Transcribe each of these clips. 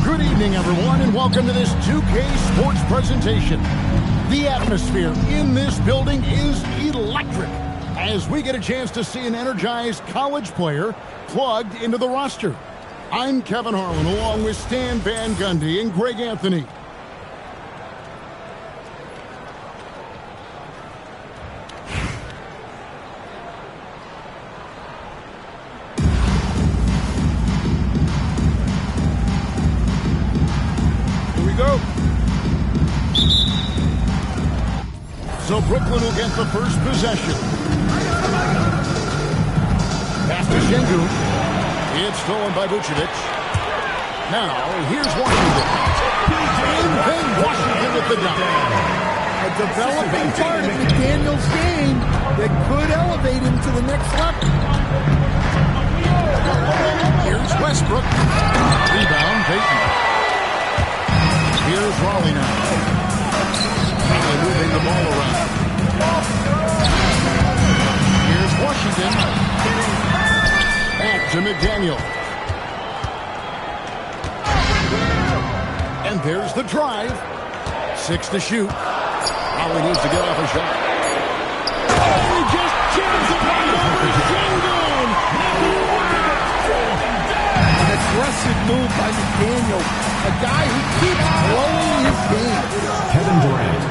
Good evening, everyone, and welcome to this 2K Sports presentation. The atmosphere in this building is electric as we get a chance to see an energized college player plugged into the roster. I'm Kevin Harlan, along with Stan Van Gundy and Greg Anthony. So Brooklyn will get the first possession. Pass to Mangum. It's stolen by Vucevic. Now, here's Washington. And then Washington with the dunk. A developing part of McDaniel's game that could elevate him to the next level. Here's Westbrook. Rebound, Payton. Here's Raleigh now. Moving the ball around. Here's Washington. Back to McDaniel. And there's the drive. 6 to shoot. Raleigh needs to get off a shot. Oh, he just jams it right over Mangum. An aggressive move by McDaniel. A guy who keeps blowing his game. Kevin Durant.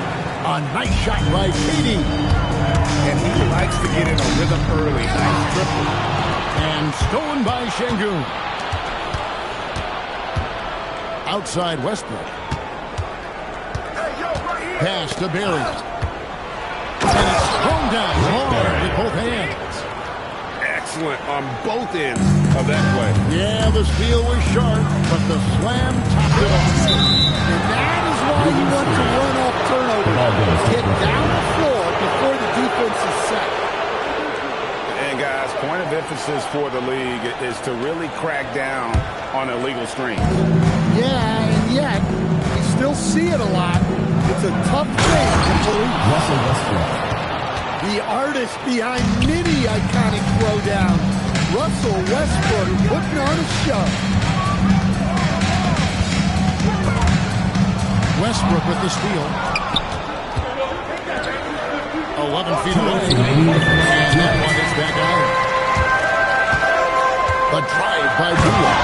A nice shot by KD. And he likes to get in a rhythm early. Nice triple. And stolen by Mangum. Outside Westbrook. Pass to Barry. And it's thrown down hard with both hands. Excellent on both ends of that play. Yeah, the steal was sharp, but the slam topped it off. And that is why you want to run off turnovers. Get down the floor before the defense is set. And guys, point of emphasis for the league is to really crack down on illegal screens. Yeah, and yet, we still see it a lot. It's a tough thing to police. Russell Westbrook. The artist behind many iconic throwdowns, Russell Westbrook putting on a show. Westbrook with the steal. 11 feet away. And that one is back out. The drive by Beal.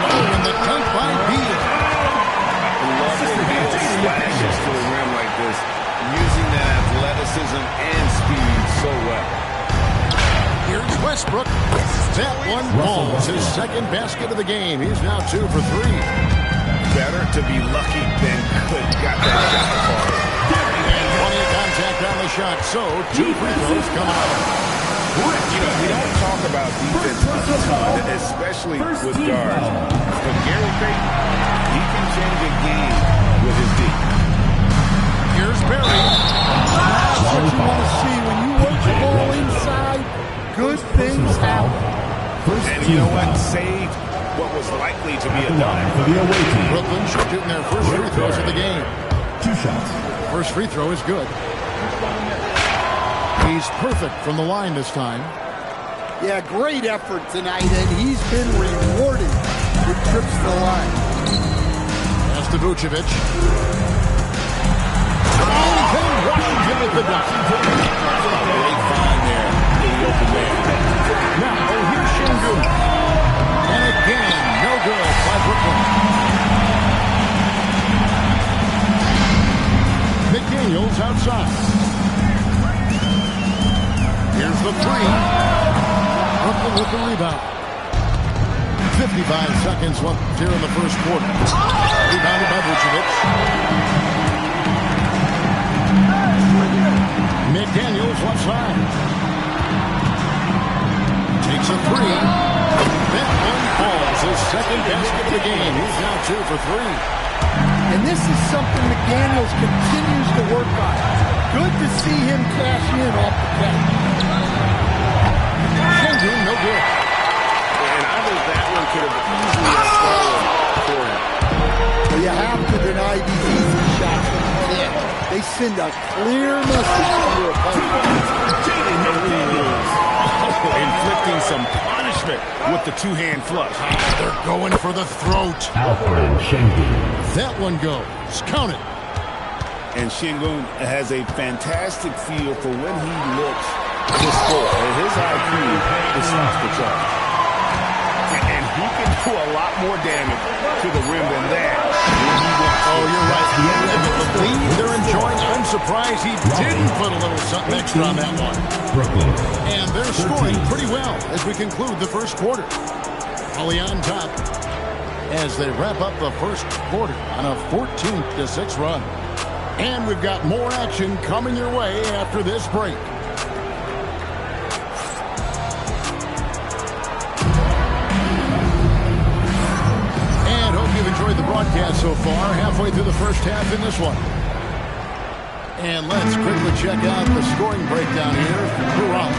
And the dunk by Beal. Love when Beal slashes to the rim like this, using that athleticism and speed so well. Here's Westbrook. That one falls. His second basket of the game. He's now 2 for 3. Better to be lucky than good. Got that shot hard. And plenty of contact on the shot. So 2 free throws come out. You know, we don't talk about defense a ton, especially with guards. But Gary Payton, he can change a game with his D. Here's Barry. That's what you want to see. When you work the ball inside, good things happen. And you know what? Saved what was likely to be a dime. For the away team. Brooklyn shooting their first free throws of the game. 2 shots. First free throw is good. He's perfect from the line this time. Yeah, great effort tonight, and he's been rewarded with trips to the line. Pass to Vucevic. And then Washington with the dunk. Great find there in the open man. Now, here's Mangum. And again, no good by Brooklyn. McDaniel's outside. Here's the 3. Brooklyn with the rebound. 55 seconds left here in the first quarter. Rebounded by Vucevic. McDaniel's left side. Takes a 3. That one falls. His second basket of the game. He's now 2 for 3. And this is something McDaniels continues to work on. Good to see him cash in off the catch. Mangum, no good. And I think that one could have easily fallen for him. So you have to deny these easy shots when you can. They send a clear message to your opponent. Inflicting some punishment punishment with the two-hand flush. They're going for the throat. Alfred Schengen. That one goes. Count it. And Shingun has a fantastic feel for when he looks to score. And his IQ is off the charts. And he can do a lot more damage to the rim than that. Oh, you're right. The lead they're enjoying. I'm surprised he didn't put a little something extra on that one. Brooklyn. And they're scoring pretty well as we conclude the first quarter. Holly on top as they wrap up the first quarter on a 14-6 run. And we've got more action coming your way after this break. And hope you've enjoyed the broadcast so far. Halfway through the first half in this one. And let's quickly check out the scoring breakdown here for Quran.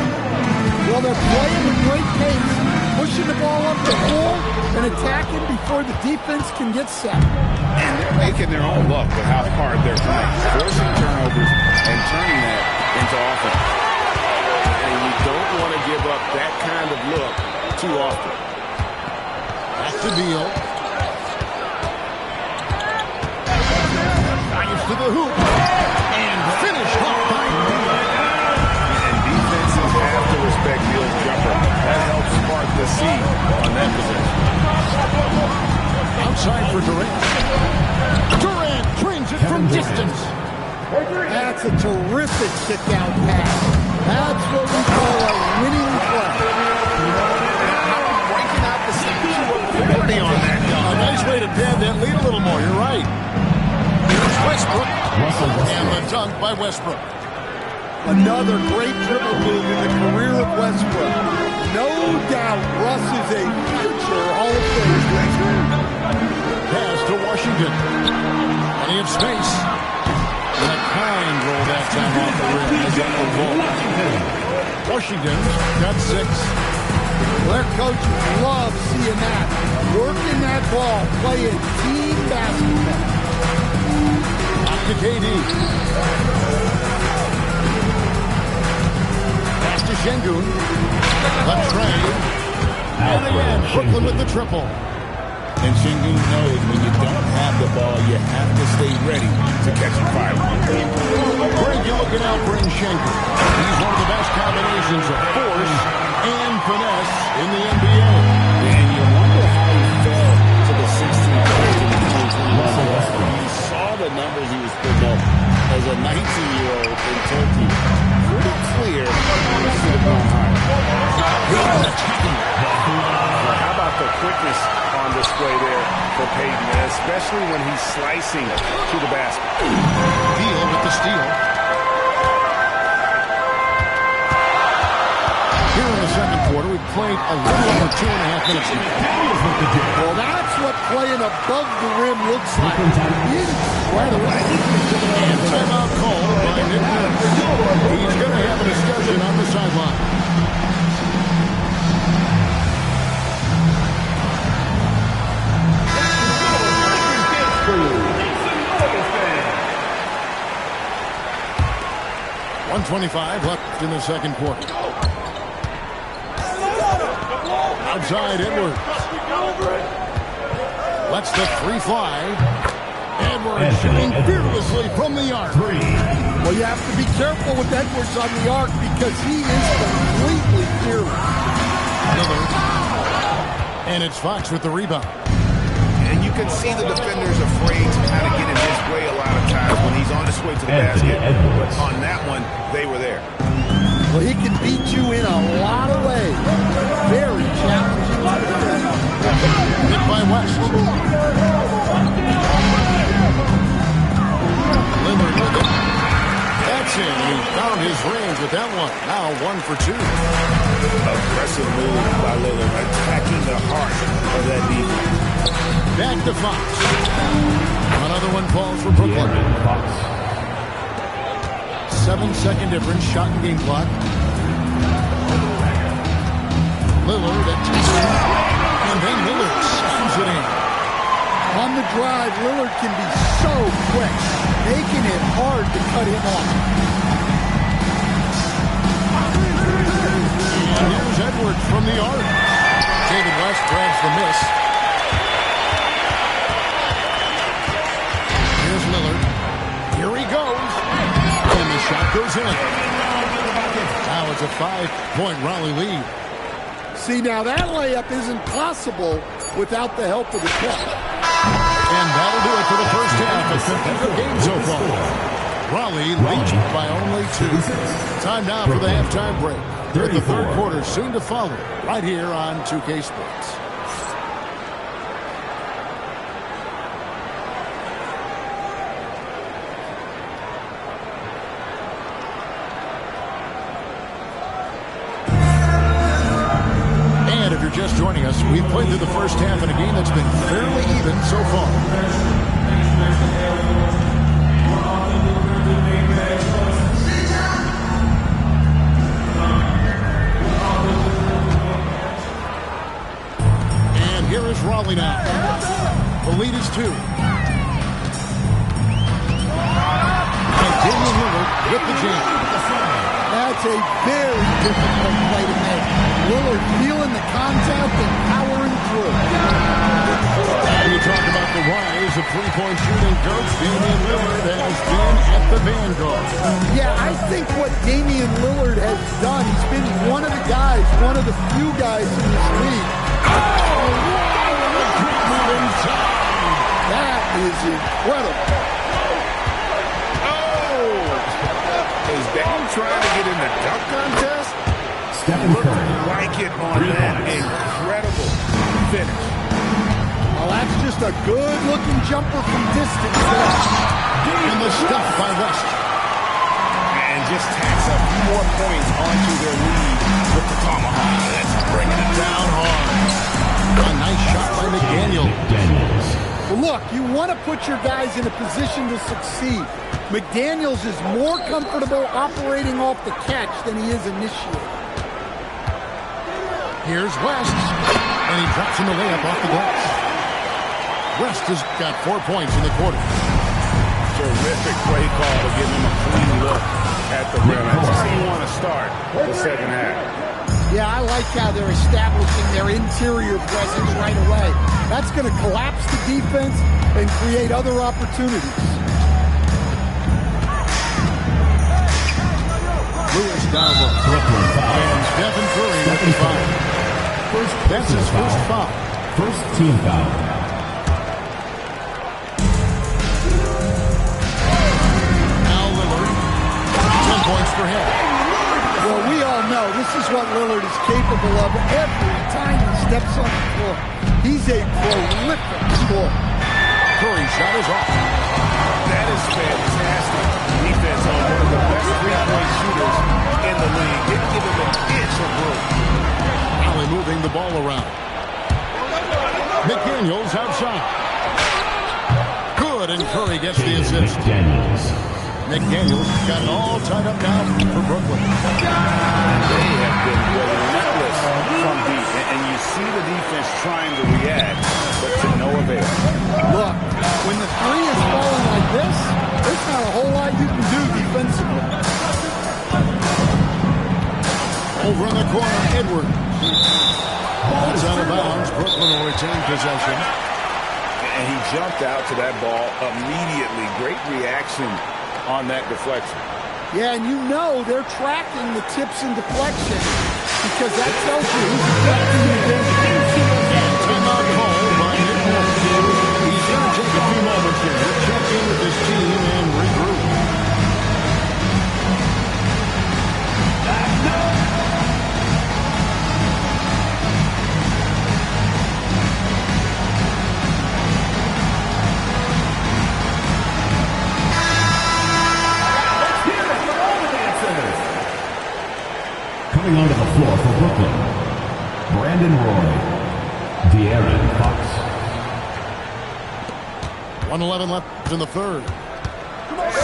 Well, they're playing with great pace, pushing the ball up the floor and attacking before the defense can get set. And they're making their own luck with how hard they're playing, forcing turnovers and turning that into offense. And you don't want to give up that kind of look too often. Back to Beal. Drives to the hoop. And finished off by Beal. And defenses have to respect Beal's jumper. That helps spark the seed on that possession. Outside for Durant. Durant drains it from distance. That's a terrific sit-down pass. That's what we call a winning play. Breaking out the security on that dunk. A nice way to pad that lead a little more. You're right. Here's Westbrook. And the dunk by Westbrook. Another great dribble move in the career of Westbrook. No doubt Russ is a future Hall of Famer. Pass to Washington. Plenty of space. And a kind roll that time off the rim as that will roll. Washington's got 6. Their coaches love seeing that. Working that ball, playing team basketball. Up to KD. Pass to Şengün. The tray. And again, Brooklyn with the triple. And Şengün knows when you don't have the ball, you have to stay ready to catch a fire. Greg, you're looking out for Şengün. He's one of the best combinations of force and finesse in the NBA. And you wonder how he fell to the 16th place in the 2021. You saw the numbers he was putting up as a 19-year-old in Turkey. Pretty clear he should have gone higher. How about the quickness on display there for Payton, especially when he's slicing to the basket. Beal with the steal. Here in the second quarter, we've played a little over 2.5 minutes now. Well, that's what playing above the rim looks like. Incredible. And timeout called by Nick Nurse. He's going to have a discussion on the sideline. .125 left in the second quarter. Outside Edwards. Lets the 3 fly. Edwards shooting fearlessly from the arc. Well, you have to be careful with Edwards on the arc because he is completely fearless. Lillard. And it's Fox with the rebound. And you can see the defenders afraid to kind of get in his way a lot of times when he's on his way to the basket. On that one, they were there. Well, he can beat you in a lot of ways. Very challenging to defend. Hit by West. Lillard with it. That's it. He found his range with that one. Now 1 for 2. Aggressive move by Lillard, attacking the heart of that defense. Back to Fox. Another one falls for Brooklyn. 7-second difference, shot and game clock. Lillard at 2. And then Lillard slams it in. On the drive, Lillard can be so quick, making it hard to cut him off. And here's Edwards from the arc. David West grabs the miss. Here's Lillard. Here he goes. And the shot goes in. Now it's a 5-point Raleigh lead. See, now that layup isn't possible without the help of the catch. And that'll do it for the first half. A competitive game so far. Raleigh leads by only 2. Time now for the halftime break. The third quarter soon to follow right here on 2K Sports. And if you're just joining us, we've played through the first half in a game that's been fairly even so far. Here is Raleigh now. The lead is 2. And Damian Lillard with the jam. That's a very difficult play to make. Lillard feeling the contact and powering through. When you talk about the rise of three-point shooting, Coach, Damian Lillard has been at the vanguard. Yeah, I think what Damian Lillard has done, he's been one of the guys, one of the few guys in this league. That is incredible. Oh! Is Dame trying to get in the dunk contest? Looks like it on that incredible finish. Well, that's just a good-looking jumper from distance there. And the stuff by West. And just tacks a few more points onto their lead with the tomahawk. That's bringing it down hard. A nice shot by McDaniels. Well, look, you want to put your guys in a position to succeed. McDaniels is more comfortable operating off the catch than he is initiating. Here's West. And he drops him a layup off the glass. West has got 4 points in the quarter. Terrific play call to give him a clean look at the rim. That's how you want to start the second half. Yeah, I like how they're establishing their interior presence right away. That's going to collapse the defense and create other opportunities. Lewis down low. Brooklyn foul. And Stephen Curry with the foul. That's his first foul. First team foul. Now Lillard. 10 points for him. Well, we all know this is what Lillard is capable of every time he steps on the floor. He's a prolific scorer. Curry shot is off. That is fantastic defense on one of the best three-point shooters in the league. Didn't give him an inch of room. Allen moving the ball around. McDaniels outside. Good, and Curry gets the assist. McDaniels got it all tied up now for Brooklyn. They have been relentless from deep, and you see the defense trying to react, but to no avail. Look, when the three is falling like this, there's not a whole lot you can do defensively. Over in the corner, Edwards. Ball's out of bounds. Brooklyn will retain possession. And he jumped out to that ball immediately. Great reaction on that deflection. Yeah, and you know they're tracking the tips and deflections because that tells you who's deflecting against. Timeout call by Nick Nurse. He's going to take a few moments here to check in with his team and regroup. Coming onto the floor for Brooklyn, Brandon Roy, De'Aaron Fox. 1:11 left in the third.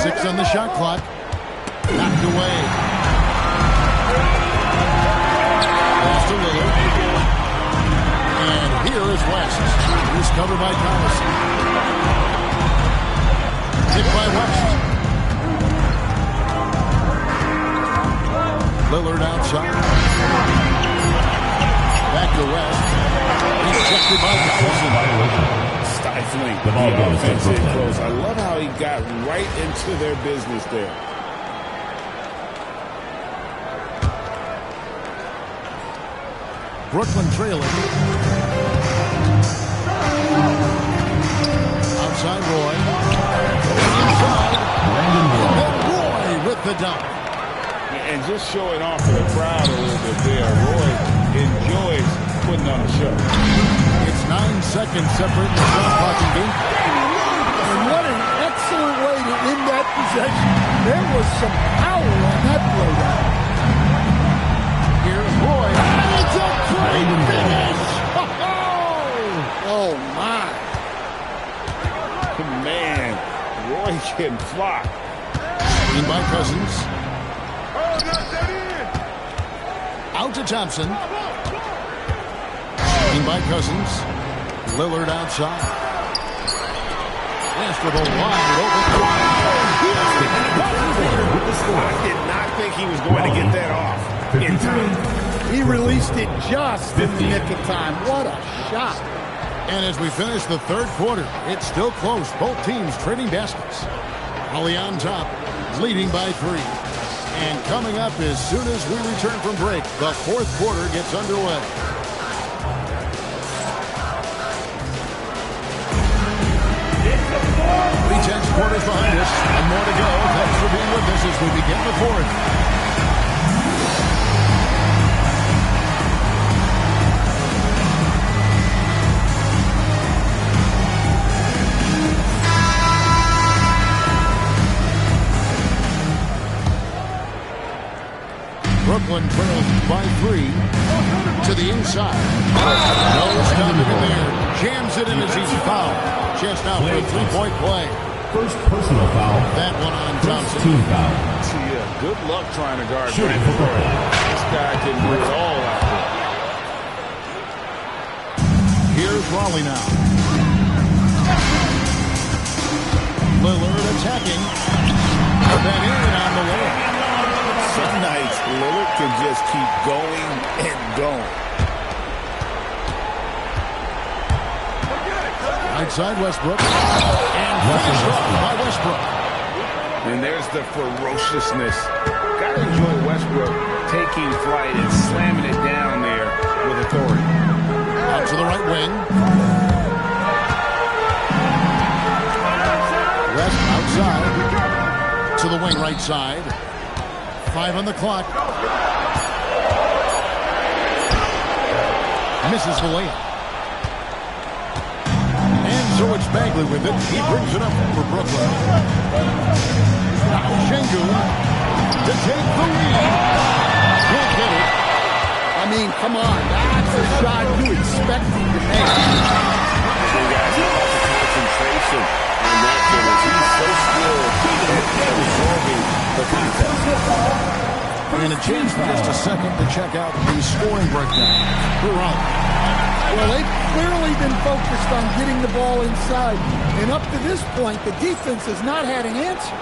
6 on the shot clock. Knocked away. Pass to Lillard. And here is West. He's covered by Collison. Hit by West. Lillard outside. Back to West. Rejected by Collison. Stifling The ball goes to offense in Brooklyn. close. I love how he got right into their business there. Brooklyn trailing. Outside Roy. Inside. And then Roy with the dunk. And just showing off for the crowd a little bit there. Roy enjoys putting on a show. It's 9 seconds separating the shot clock and game. And what an excellent way to end that possession. There was some power on that play down. Here's Roy. And it's a great finish. Oh, my. Man, Roy can fly. In by Cousins. Out to Thompson. In by Cousins. Lillard outside. Westerville wide open. I did not think he was going to get that off in time. He released it just in the nick of time. What a shot. And as we finish the third quarter, it's still close. Both teams trading baskets. Holly on top, leading by 3. And coming up as soon as we return from break, the fourth quarter gets underway. 3 quarters behind us, and more to go. Thanks for being with us as we begin the fourth. Brooklyn trails by 3 to the inside. No stopping him there. Jams it in as he's fouled. Chest out for a 3-point play. First personal foul. That one on Thompson. Team foul. Yeah, good luck trying to guard Shooting Brandon for Roy. Brooklyn. This guy can do it all out there. Here's Raleigh now. Lillard attacking. Put that in on the way. Some nights, Lillard can just keep going and going. Right side Westbrook. And finished off by Westbrook. And there's the ferociousness. Gotta enjoy Westbrook taking flight and slamming it down there with authority. Out to the right wing. West outside. To the wing right side. 5 on the clock. Misses the layup. And so it's Bagley with it. He brings it up for Brooklyn. Now Şengün to take the lead. Can't get it. I mean, come on. That's a shot you expect him to make. So guys, how about the concentration on that finish? He's so skilled at absorbing the contest. And a chance for just a second to check out the scoring breakdown. Well, they've clearly been focused on getting the ball inside. And up to this point, the defense has not had an answer.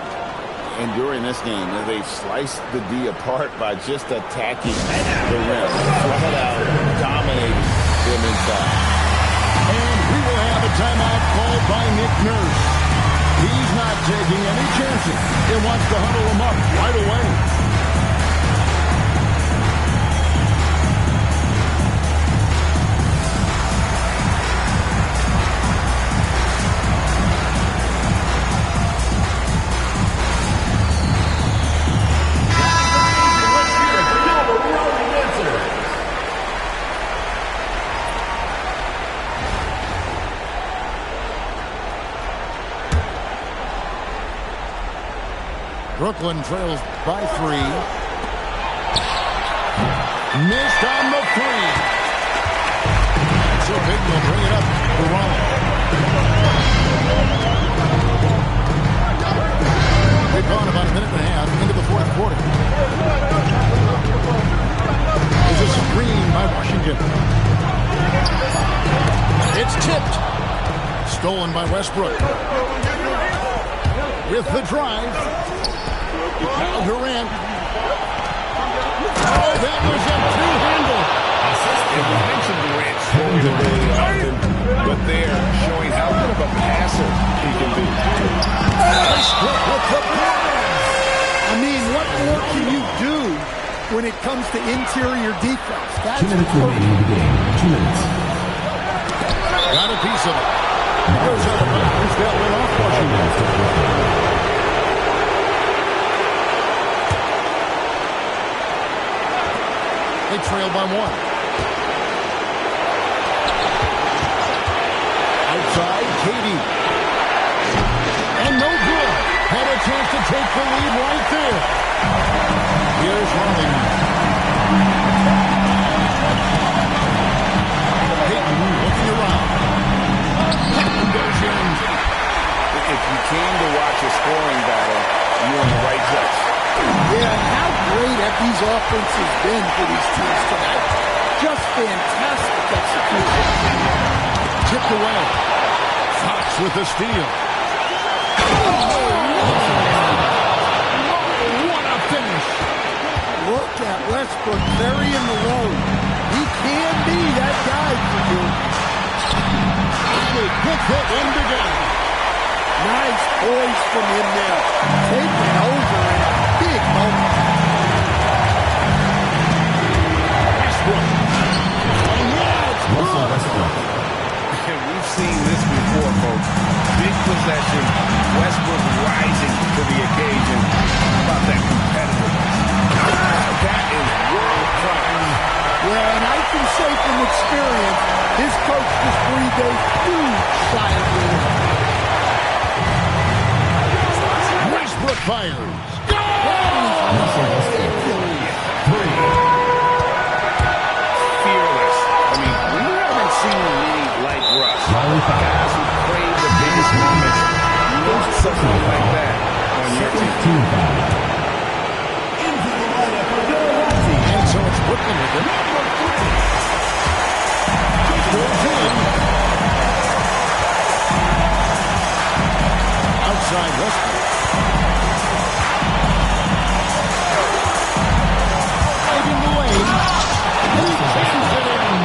And during this game, they've sliced the D apart by just attacking the rim. Flat out dominating them inside. And we will have a timeout called by Nick Nurse. He's not taking any chances. He wants to huddle them up right away. Brooklyn trails by 3. Missed on the 3. So big will bring it up for Raleigh. We've gone about a minute and a half into the fourth quarter. There's a screen by Washington. It's tipped. Stolen by Westbrook. With the drive. Now Durant. Oh, that was a two-handle. And you mentioned Durant scoring really often, but they're showing how good of a passer he can be. I mean, what more can you do when it comes to interior defense? That's 2 minutes remaining in the game. 2 minutes. Got a piece of it. Goes out of bounds. That went off Washington. They trail by 1. Outside, Katie. And no good. Had a chance to take the lead right there. Here's Raleigh. Peyton looking around. Goes in. If you came to watch a scoring battle, you're in the right place. Yeah, how great have these offenses been for these teams tonight? Just fantastic execution. Tipped away. Fox with the steal. What a finish. Look at Westbrook burying the load. He can be that guy for you. They put that in together. Nice poise from him there. Taking over in a big moment. Westbrook. And now it's Russell good. Westbrook. And we've seen this before, folks. Big possession, Westbrook rising to the occasion. How about that competitiveness? That is world class. Yeah, and I can say from experience, his coach just breathed a huge sigh of relief. Westbrook fires. Russell Westbrook. 3. Fearless. I mean, we haven't seen many like Russ. Riley foul. Guys who crave the biggest moments. You want something like that on your team. 15 foul. And so it's Brooklyn with it. Outside Westbrook. Driving the lane. He chases it in.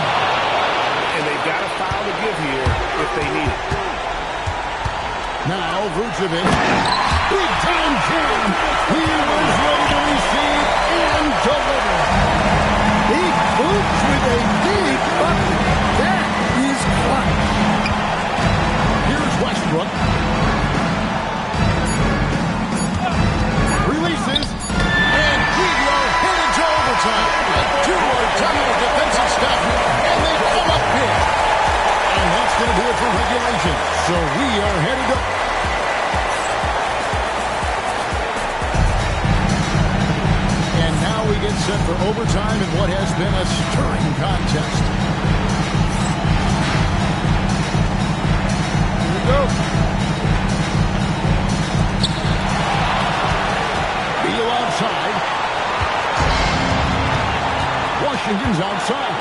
And they've got a foul to give here if they need it. Now Vucevic. Big time jam. He was ready to receive and deliver. Big boots with a big bucket. That is clutch. Here's Westbrook. Releases. And we are headed to overtime. The two are done with defensive stuff. And they come up big. And that's going to do it for regulation. So we are headed to... And now we get set for overtime in what has been a stirring contest. Here we go. Beal outside. Washington's outside.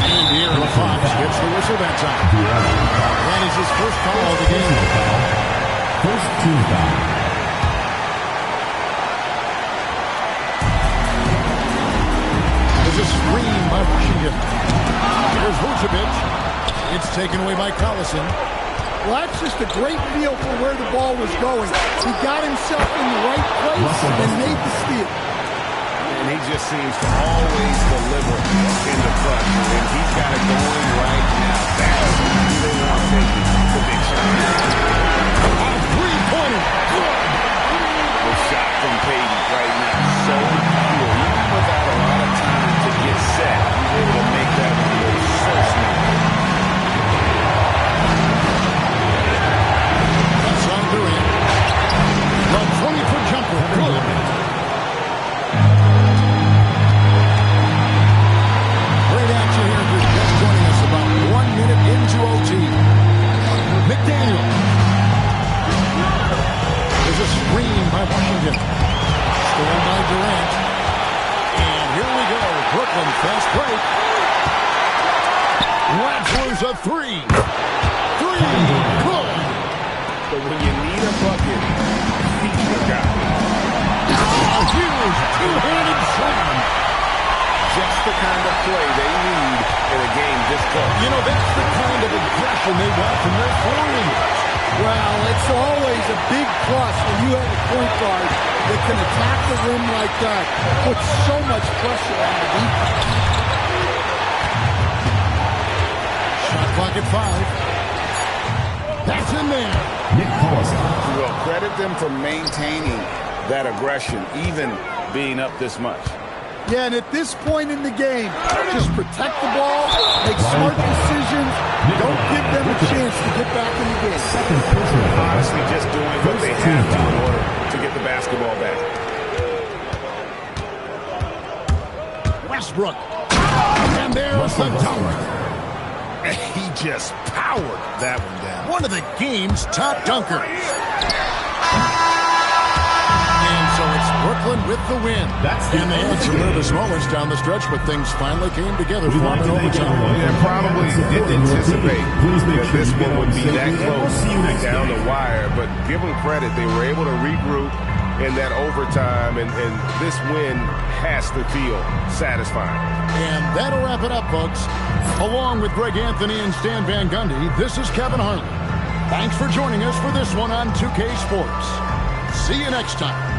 And De'Aaron Fox gets the whistle that time. That is his first foul of the game. First team foul. There's a screen by Washington. Here's Vucevic. It's taken away by Collison. Well, that's just a great feel for where the ball was going. He got himself in the right place and made the steal. And he just seems to always deliver in the clutch. And he's got it going right now. That's who they want taking the big shot. A three-pointer. Good. The shot from Peyton right now. So pure. Even without a lot of time to get set, he's able to make that one go so smooth. That's on Durant. The 20-foot jumper. Good. Great action here if you're just joining us about 1 minute into OT. McDaniel. There's a screen by Washington. Stolen by Durant. And here we go. Brooklyn fast break. Rattler's a three. Three. Good. But when you need a bucket, he's your guy. A huge two-handed slam. Just the kind of play they need in a game this close. You know, that's the kind of aggression they want from their forwards. Well, it's always a big plus when you have a point guard that can attack the rim like that. Puts so much pressure on the defense. Shot clock at 5. That's in there. Nick Collison. Well, credit them for maintaining that aggression, even being up this much. Yeah, and at this point in the game, just protect the ball, make smart decisions, don't give them a chance to get back in the game. Honestly, just doing what they have to in order to get the basketball back. Westbrook. And there's the dunk. He just powered that one down. One of the game's top dunkers. And so it's Brooklyn with the win. And they had some nervous moments down the stretch, but things finally came together for them in overtime. And probably didn't anticipate that this one would be that close down the wire, but give them credit. They were able to regroup in that overtime, and this win has to feel satisfying. And that'll wrap it up, folks. Along with Greg Anthony and Stan Van Gundy, this is Kevin Harlan. Thanks for joining us for this one on 2K Sports. See you next time.